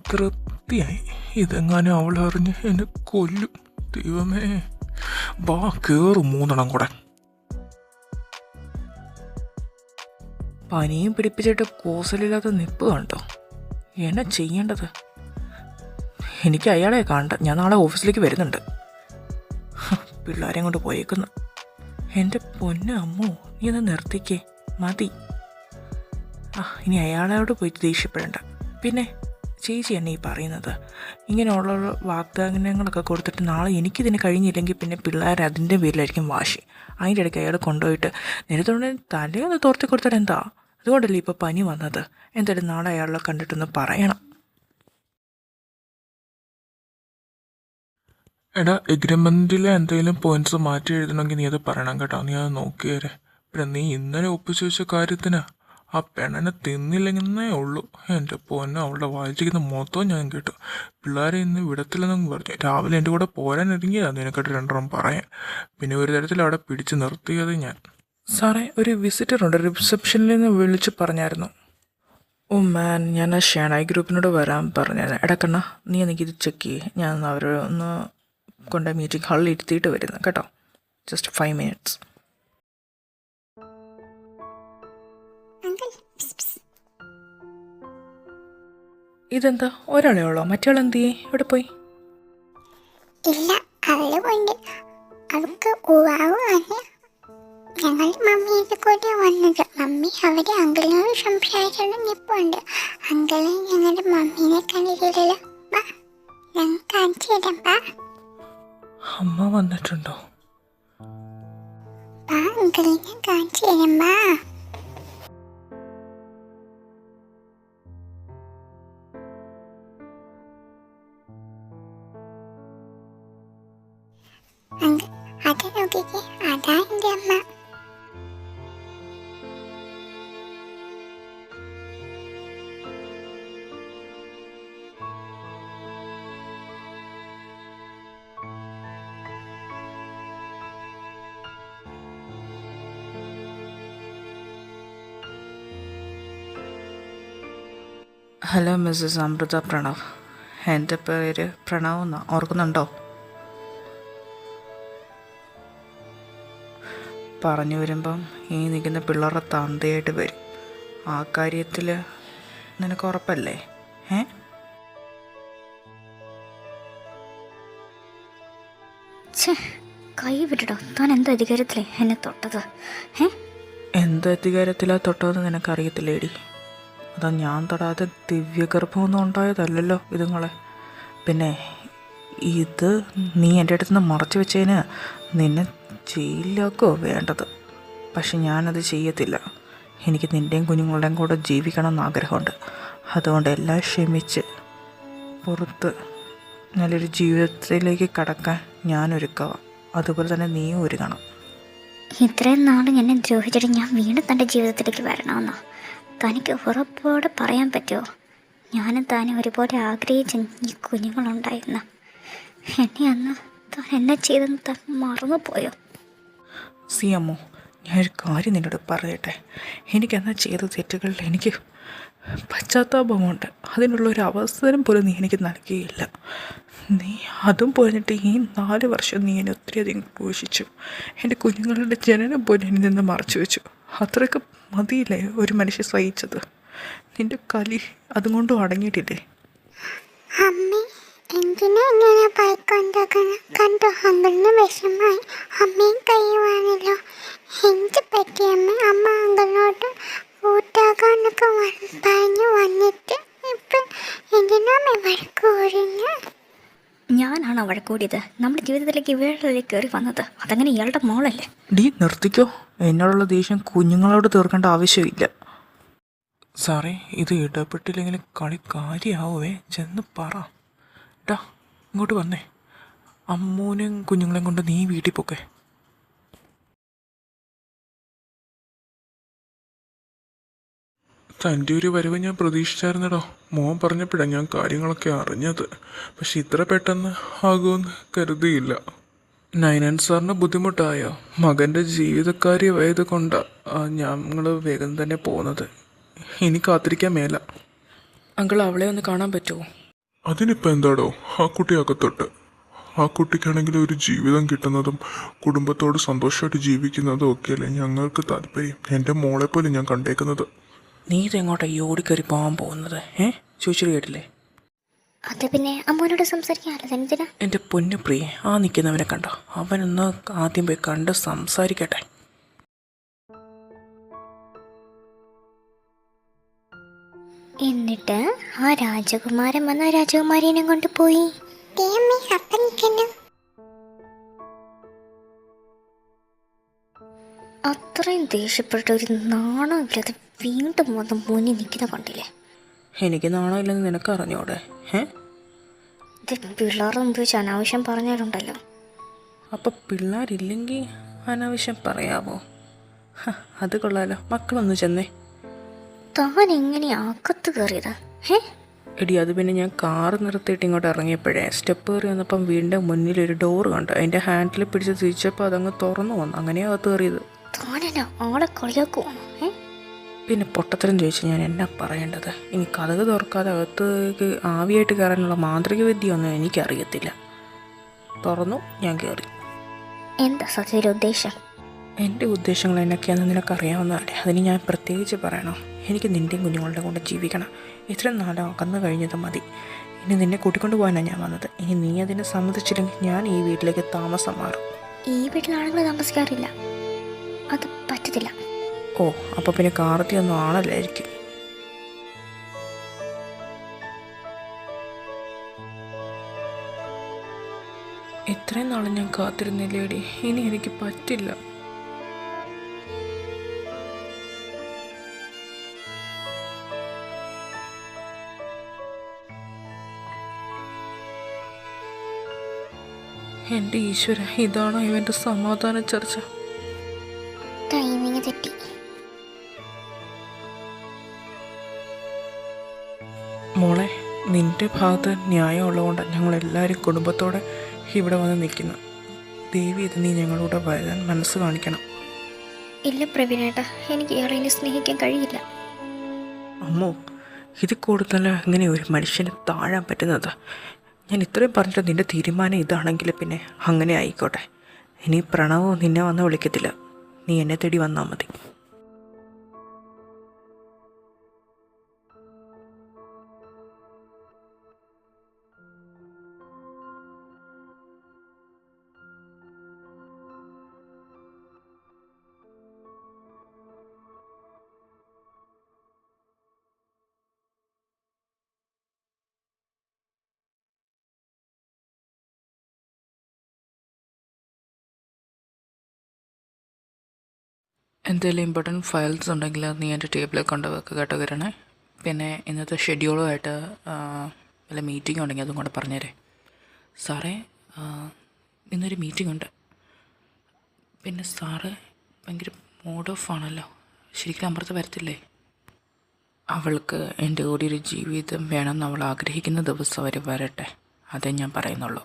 തൃപ്തിയായി. ഇതെങ്ങാനും അവൾ അറിഞ്ഞ് എന്നെ കൊല്ലും. ദൈവമേ, ബാ കയറും 3 കൂടെ. പനിയും പിടിപ്പിച്ചിട്ട് കൂസലില്ലാത്ത നിപ്പ് കണ്ടോ? എന്നാ ചെയ്യേണ്ടത്? എനിക്ക് അയാളെ കാണണ്ട. ഞാൻ നാളെ ഓഫീസിലേക്ക് വരുന്നുണ്ട്. പിള്ളേരെയും കൊണ്ട് പോയേക്കുന്നു. എൻ്റെ പൊന്നു അമ്മോ, നീ ഒന്ന് നിർത്തിക്കേ, മതി. ഇനി അയാളോട് പോയിട്ട് ദേഷ്യപ്പെടണ്ട. പിന്നെ ചേച്ചി എന്നെ ഈ പറയുന്നത് ഇങ്ങനെയുള്ള വാഗ്ദാനങ്ങളൊക്കെ കൊടുത്തിട്ട് നാളെ എനിക്കിതിന് കഴിഞ്ഞില്ലെങ്കിൽ പിന്നെ പിള്ളേർ അതിൻ്റെ പേരിലായിരിക്കും വാശി. അതിൻ്റെ ഇടയ്ക്ക് അയാൾ കൊണ്ടുപോയിട്ട് നേരത്തോടെ തലയൊന്ന് തോർത്തി കൊടുത്തിട്ട് എന്താ? അതുകൊണ്ടല്ലേ ഇപ്പോൾ പനി വന്നത്. എന്തായാലും നാളെ അയാളെ കണ്ടിട്ടൊന്ന് പറയണം. എടാ, എഗ്രിമെൻറ്റിലെ എന്തെങ്കിലും പോയിന്റ്സ് മാറ്റി എഴുതണമെങ്കിൽ നീ അത് പറയണം കേട്ടോ. നീ അത് നോക്കിയേരെ. പിന്നെ നീ ഇന്നലെ ഒപ്പിച്ചു വെച്ച കാര്യത്തിന് ആ പെണ്ണനെ തിന്നില്ലെന്നേ ഉള്ളൂ. എൻ്റെ പൊന്നെ, അവളുടെ വായിച്ചിരിക്കുന്ന മൊത്തം ഞാൻ കേട്ടു. പിള്ളേരെ ഇന്ന് വിടത്തില്ലെന്നും പറഞ്ഞു. രാവിലെ എൻ്റെ കൂടെ പോരാൻ ഇറങ്ങിയതാണ് നിനക്കായിട്ട് രണ്ടെണ്ണം പറയാൻ. പിന്നെ ഒരു തരത്തിൽ അവിടെ പിടിച്ച് നിർത്തിയത് ഞാൻ. സാറേ, ഒരു വിസിറ്ററുണ്ട്, റിസപ്ഷനിൽ നിന്ന് വിളിച്ച് പറഞ്ഞായിരുന്നു. ഓ മാൻ, ഞാൻ ആ ഷാനായി ഗ്രൂപ്പിനോട് വരാൻ പറഞ്ഞായിരുന്നു. എടക്കണ്ണ, നീ എനിക്കിത് ചെക്ക് ചെയ്യേ. ഞാൻ അവരെ ഒന്ന് കൊണ്ട് മീറ്റിംഗ് ഹാളിൽ ഇരുത്തിയിട്ട് വരുന്നു കേട്ടോ. Just 5 minutes. അങ്കിൾ ഇതെന്താ ഒരാളെ ഉള്ളോ? മറ്റയാൾ എന്ത് ചെയ്യേ? എവിടെ പോയി? ഇല്ല, അവള് പോണ്ട്. അവൾക്ക് ഉവാവ് ആണ്. ഞങ്ങൾ മമ്മിയുടെ കൂടെ വന്നത്. മമ്മി അവരെ അങ്കിളിനോട് സംസാരിച്ചോണ്ട് നിൽപ്പുണ്ട്. അങ്കിള് ഞങ്ങളുടെ മമ്മീനെ കണ്ടിട്ടില്ലല്ലോ. വാ, ഞങ്ങൾ കാണിച്ചു തരാം. വാ അമ്മ വന്നിട്ടുണ്ടോ? വാ അങ്കിളിനെ കാണിച്ചു തരാം. വാ. അത് നോക്കിക്കേ, അതാ എൻ്റെ അമ്മ. Hello Mrs Amrita Pranav. എൻ്റെ പേര് പ്രണവ് എന്നാ, ഓർക്കുന്നുണ്ടോ? പറഞ്ഞു വരുമ്പം ഈ നിൽക്കുന്ന പിള്ളേരുടെ തന്തയായിട്ട് വരും. ആ കാര്യത്തിൽ നിനക്ക് ഉറപ്പല്ലേ? കൈ വിടടോ. താൻ എന്താ അധികാരത്തിലേ എന്നെ തൊട്ടത്? എന്ത് അധികാരത്തിലാ തൊട്ടതെന്ന് നിനക്കറിയത്തില്ലേടി? അതാ ഞാൻ തൊടാതെ ദിവ്യഗർഭമൊന്നും ഉണ്ടായതല്ലല്ലോ ഇതുങ്ങളെ. പിന്നെ ഇത് നീ എൻ്റെ അടുത്ത് നിന്ന് മറച്ചു വെച്ചതിന് നിന്നെ ജയിലിലാക്കോ വേണ്ടത്. പക്ഷെ ഞാനത് ചെയ്യത്തില്ല. എനിക്ക് നിൻ്റെയും കുഞ്ഞുങ്ങളുടെയും കൂടെ ജീവിക്കണം എന്ന് ആഗ്രഹമുണ്ട്. അതുകൊണ്ട് എല്ലാം ക്ഷമിച്ച് പുറത്ത് നല്ലൊരു ജീവിതത്തിലേക്ക് കടക്കാൻ ഞാനൊരുക്കാം. അതുപോലെ തന്നെ നീയും ഒരുങ്ങണം. ഇത്രയും നാൾ എന്നെ ദ്രോഹിച്ചിട്ട് ഞാൻ വീണ്ടും തൻ്റെ ജീവിതത്തിലേക്ക് വരണമെന്നോ? തനിക്ക് ഉറപ്പോടെ പറയാൻ പറ്റുമോ? ഞാനും താനും ഒരുപോലെ ആഗ്രഹിച്ച ഈ കുഞ്ഞുങ്ങളുണ്ടായിരുന്ന എന്നെ അന്ന് താൻ എന്നെ ചെയ്തെന്ന് താൻ മറന്നു പോയോ? അമ്മോ, ഞാനൊരു കാര്യം നിന്നോട് പറയട്ടെ. എനിക്കെന്നാ ചെയ്ത തെറ്റുകളിൽ എനിക്ക് പശ്ചാത്താപമുണ്ട്. അതിനുള്ളൊരു അവസരം പോലും നീ എനിക്ക് നൽകിയില്ല. നീ അതും പോയിട്ട് ഈ 4 വർഷം നീ എന്നെ ഒത്തിരിയധികം ക്രൂശിച്ചു. എൻ്റെ കുഞ്ഞുങ്ങളുടെ ജനനം പോലും എന്നിൽ നിന്ന് മറച്ചു വെച്ചു. അത്രയ്ക്ക് മതിയില്ലേ ഒരു മനുഷ്യൻ സഹിച്ചത്? നിൻ്റെ കലി അതും കൊണ്ടും അടങ്ങിയിട്ടില്ലേ? അമ്മേ, എന്തിനാ ഇങ്ങനെ പൈക്കൊണ്ടാക്കണം? കണ്ടോ, അങ്കിളിന് വിഷമായി. അമ്മയും കഴിയുവാണല്ലോ. എന്ത് പറ്റി അമ്മ? അമ്മ അങ്കിളിനോട് കൂട്ടാക്കാനൊക്കെ പറഞ്ഞു വന്നിട്ട് ഇപ്പം എന്തിനാ വഴക്ക് കൂടിഞ്ഞ്? ഞാനാണ് വഴക്കൂടിയത്. നമ്മുടെ ജീവിതത്തിലേക്ക് ഇവരുടെ കയറി വന്നത്. അതങ്ങനെ ഇയാളുടെ മോളല്ലേ? നിർത്തിക്കോ. എന്നോടുള്ള ദേഷ്യം കുഞ്ഞുങ്ങളോട് തീർക്കേണ്ട ആവശ്യമില്ല. സാറേ, ഇത് ഇടപെട്ടില്ലെങ്കിൽ കളി കാര്യമാവേ. ചെന്ന് പറ. ഇങ്ങോട്ട് വന്നേ. അമ്മൂനെയും കുഞ്ഞുങ്ങളെയും കൊണ്ട് നീ വീട്ടിൽ പോക്കെ. തൻ്റെ ഒരു വരവ് ഞാൻ പ്രതീക്ഷിച്ചായിരുന്നടോ. മോൻ പറഞ്ഞപ്പോഴാണ് ഞാൻ കാര്യങ്ങളൊക്കെ അറിഞ്ഞത്. പക്ഷെ ഇത്ര പെട്ടെന്ന് ആകുമെന്ന് കരുതിയില്ല. നൈനാൻ സാറിന് ബുദ്ധിമുട്ടായോ? മകൻ്റെ ജീവിതക്കാര്യമായത് കൊണ്ടാണ് ഞങ്ങൾ വേഗം തന്നെ പോകുന്നത്. ഇനി കാത്തിരിക്കാൻ മേല. അങ്കിൾ, അവളെ ഒന്ന് കാണാൻ പറ്റുമോ? അതിനിപ്പോൾ എന്താടോ, ആ കുട്ടി അകത്തൊട്ട്. ആ കുട്ടിക്കാണെങ്കിൽ ഒരു ജീവിതം കിട്ടുന്നതും കുടുംബത്തോട് സന്തോഷമായിട്ട് ജീവിക്കുന്നതും ഒക്കെയല്ലേ ഞങ്ങൾക്ക് താല്പര്യം. എൻ്റെ മോളെ പോലും ഞാൻ കണ്ടേക്കുന്നത്. നീ ഇതെങ്ങോട്ടാ ഈ ഓടിക്കറി പോകാൻ പോകുന്നത്? ചോദിച്ചിട്ട് കേട്ടില്ലേ? അത് പിന്നെ അമ്മോനോട് സംസാരിക്കാമല്ലോ. എന്തിനാ? എൻ്റെ പൊന്നു പ്രിയെ, ആ നിൽക്കുന്നവനെ കണ്ടോ? അവനൊന്ന് ആദ്യം പോയി കണ്ട് സംസാരിക്കട്ടെ. എന്നിട്ട് ആ രാജകുമാരൻ വന്ന രാജകുമാരിനെ കൊണ്ടുപോയി. ദേ അമ്മേ, അപ്പം നിൽക്കുന്നു. അത്രയും ദേഷ്യപ്പെട്ട ഒരു നാണമില്ലാതെ വീണ്ടും വന്ന് മുന്നിൽ നിൽക്കുന്ന കണ്ടില്ലേ? എനിക്ക് നാണമില്ലെന്ന് നിനക്ക് അറിഞ്ഞോടെ? ഇത് പിള്ളേരുടെ മുമ്പ് വെച്ച് അനാവശ്യം പറഞ്ഞാലുണ്ടല്ലോ. അപ്പം പിള്ളേരില്ലെങ്കിൽ അനാവശ്യം പറയാമോ? അത് കൊള്ളാലോ. മക്കളൊന്ന് ചെന്നേ. താൻ എങ്ങനെയാ അകത്ത് കയറിയത്? എടി, അത് പിന്നെ ഞാൻ കാറ് നിർത്തിയിട്ട് ഇങ്ങോട്ട് ഇറങ്ങിയപ്പോഴേ സ്റ്റെപ്പ് കയറി വന്നപ്പം വീടിൻ്റെ മുന്നിലൊരു ഡോറ് കണ്ടു. അതിൻ്റെ ഹാൻഡിൽ പിടിച്ച് തിരിച്ചപ്പോൾ അതങ്ങ് തുറന്നു വന്നു. അങ്ങനെയാണ് അകത്ത് കയറിയത്. താനെന്നാ ആളെ കളിയാക്കുവാണോ? പിന്നെ പൊട്ടത്തരം ചോദിച്ചു ഞാൻ എന്നാ പറയേണ്ടത്? ഇനി കതക് തുറക്കാതെ അകത്തേക്ക് ആവിയായിട്ട് കയറാനുള്ള മാന്ത്രിക വിദ്യയൊന്നും എനിക്കറിയത്തില്ല. തുറന്നു, ഞാൻ കയറി. എന്താ സത്യത്തിലെ ഉദ്ദേശം? എൻ്റെ ഉദ്ദേശങ്ങൾ എന്നൊക്കെയാണെന്ന് നിനക്കറിയാവുന്നതല്ലേ. അതിന് ഞാൻ പ്രത്യേകിച്ച് പറയണോ? എനിക്ക് നിൻ്റെയും കുഞ്ഞുങ്ങളുടെ കൂടെ ജീവിക്കണം. ഇത്രയും നാളെ അകന്നു കഴിഞ്ഞത് മതി. ഇനി നിന്നെ കൂട്ടിക്കൊണ്ട് പോകാനാണ് ഞാൻ വന്നത്. ഇനി നീ അതിനെ സമ്മതിച്ചില്ലെങ്കിൽ ഞാൻ ഈ വീട്ടിലേക്ക് താമസം മാറും. ഈ വീട്ടിലാണെങ്കിൽ താമസിക്കാറില്ല, അത് പറ്റത്തില്ല. ഓ, അപ്പോൾ പിന്നെ കാർത്തിയൊന്നും ആണല്ലായിരിക്കും. ഇത്രയും നാളെ ഞാൻ കാത്തിരുന്നില്ലേടി. ഇനി എനിക്ക് പറ്റില്ല. എൻ്റെ ഈശ്വര, ഇതാണോ ഇവൻ്റെ സമാധാന ചർച്ച? ടൈമിങ് തെറ്റി. മോളെ, നിൻ്റെ ഭാഗത്ത് ന്യായമുള്ളതുകൊണ്ട് ഞങ്ങളെല്ലാവരും കുടുംബത്തോടെ ഇവിടെ വന്ന് നിൽക്കുന്നു. ദേവി, ഇത് നീ ഞങ്ങളോട് വരാൻ മനസ്സ് കാണിക്കണം. ഇല്ല പ്രവീണേട്ടാ, എനിക്ക് ഇയാളെ ഇനി സ്നേഹിക്കാൻ കഴിയില്ല. അമ്മോ, ഇത് കൂടുതൽ ഇങ്ങനെ ഒരു മനുഷ്യന് താഴാൻ പറ്റുന്നത്? ഞാൻ ഇത്രയും പറഞ്ഞിട്ട് നിൻ്റെ തീരുമാനം ഇതാണെങ്കിൽ പിന്നെ അങ്ങനെ ആയിക്കോട്ടെ. ഇനി പ്രണവോ നിന്നെ വന്ന് വിളിക്കത്തില്ല. നീ എന്നെ തേടി വന്നാൽ മതി. എന്തെങ്കിലും ഇമ്പോർട്ടൻറ്റ് ഫയൽസ് ഉണ്ടെങ്കിൽ നീ എൻ്റെ ടേബിളിൽ കൊണ്ടുവെക്കുക കേട്ടോ കിരണേ. പിന്നെ ഇന്നത്തെ ഷെഡ്യൂളുമായിട്ട് വല്ല മീറ്റിംഗ് ഉണ്ടെങ്കിൽ അതും കൂടെ പറഞ്ഞുതരേ. സാറേ, ഇന്നൊരു മീറ്റിംഗ് ഉണ്ട്. പിന്നെ സാറ് ഭയങ്കര മൂഡ് ഓഫ് ആണല്ലോ. ശരിക്കും അമൃത വരത്തില്ലേ? അവൾക്ക് എൻ്റെ കൂടി ഒരു ജീവിതം വേണമെന്ന് അവൾ ആഗ്രഹിക്കുന്ന ദിവസം അവർ വരട്ടെ. അതേ ഞാൻ പറയുന്നുള്ളൂ.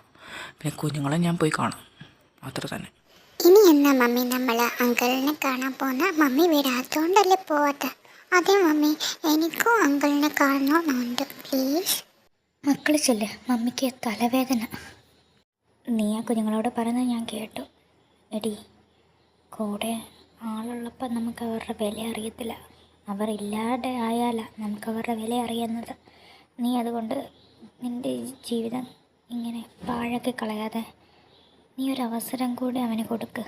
പിന്നെ കുഞ്ഞുങ്ങളെ ഞാൻ പോയി കാണാം, അത്ര തന്നെ. ഇനി എന്നാ മമ്മി നമ്മൾ അങ്കിളിനെ കാണാൻ പോകുന്ന? മമ്മി വിടാത്തോണ്ടല്ലേ പോവാത്ത? അതെ മമ്മി, എനിക്കും അങ്കിളിനെ കാണണമെന്നുണ്ട്, പ്ലീസ്. മക്കൾ ചെല്ല്, മമ്മിക്ക് തലവേദന. നീ ആ കുഞ്ഞുങ്ങളോട് പറയുന്നത് ഞാൻ കേട്ടു. എടി, കൂടെ ആളുള്ളപ്പോൾ നമുക്ക് അവരുടെ വില അറിയത്തില്ല. അവർ ഇല്ലാതെ ആയാലാണ് നമുക്ക് അവരുടെ വില അറിയുന്നത്. നീ അതുകൊണ്ട് നിൻ്റെ ജീവിതം ഇങ്ങനെ പാഴാക്കി കളയാതെ നീ ഒരു അവസരം കൂടി അവന് കൊടുക്ക്.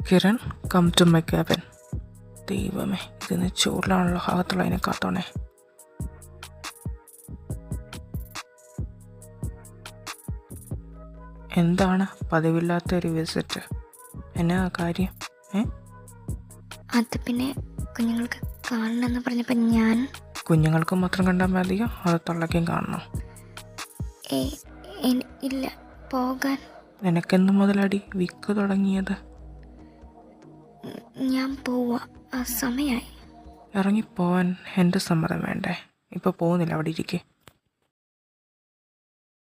Kiran, come to my cabin. ദൈവമേ, ഇതിന് ചൂടിലാണല്ലോ. അകത്തുള്ളതിനെ കാത്തോണേ. എന്താണ് പതിവില്ലാത്തൊരു വിസിറ്റ്? എന്നാ കാര്യം? അത് പിന്നെ കുഞ്ഞുങ്ങൾക്ക് കാണണമെന്ന് പറഞ്ഞപ്പോൾ ഞാൻ... കുഞ്ഞുങ്ങൾക്ക് മാത്രം കണ്ടാൽ മതിയോ? അത് തള്ളയ്ക്കും കാണണം? ഇല്ല, പോകാൻ. നിനക്കെന്ന് മുതലടി വിക്ക് തുടങ്ങിയത്? ഞാൻ പോവാ, സമയമായി. ഇറങ്ങിപ്പോവാൻ എൻ്റെ സമ്മതം വേണ്ടേ? ഇപ്പോൾ പോകുന്നില്ല, അവിടെ ഇരിക്കേ.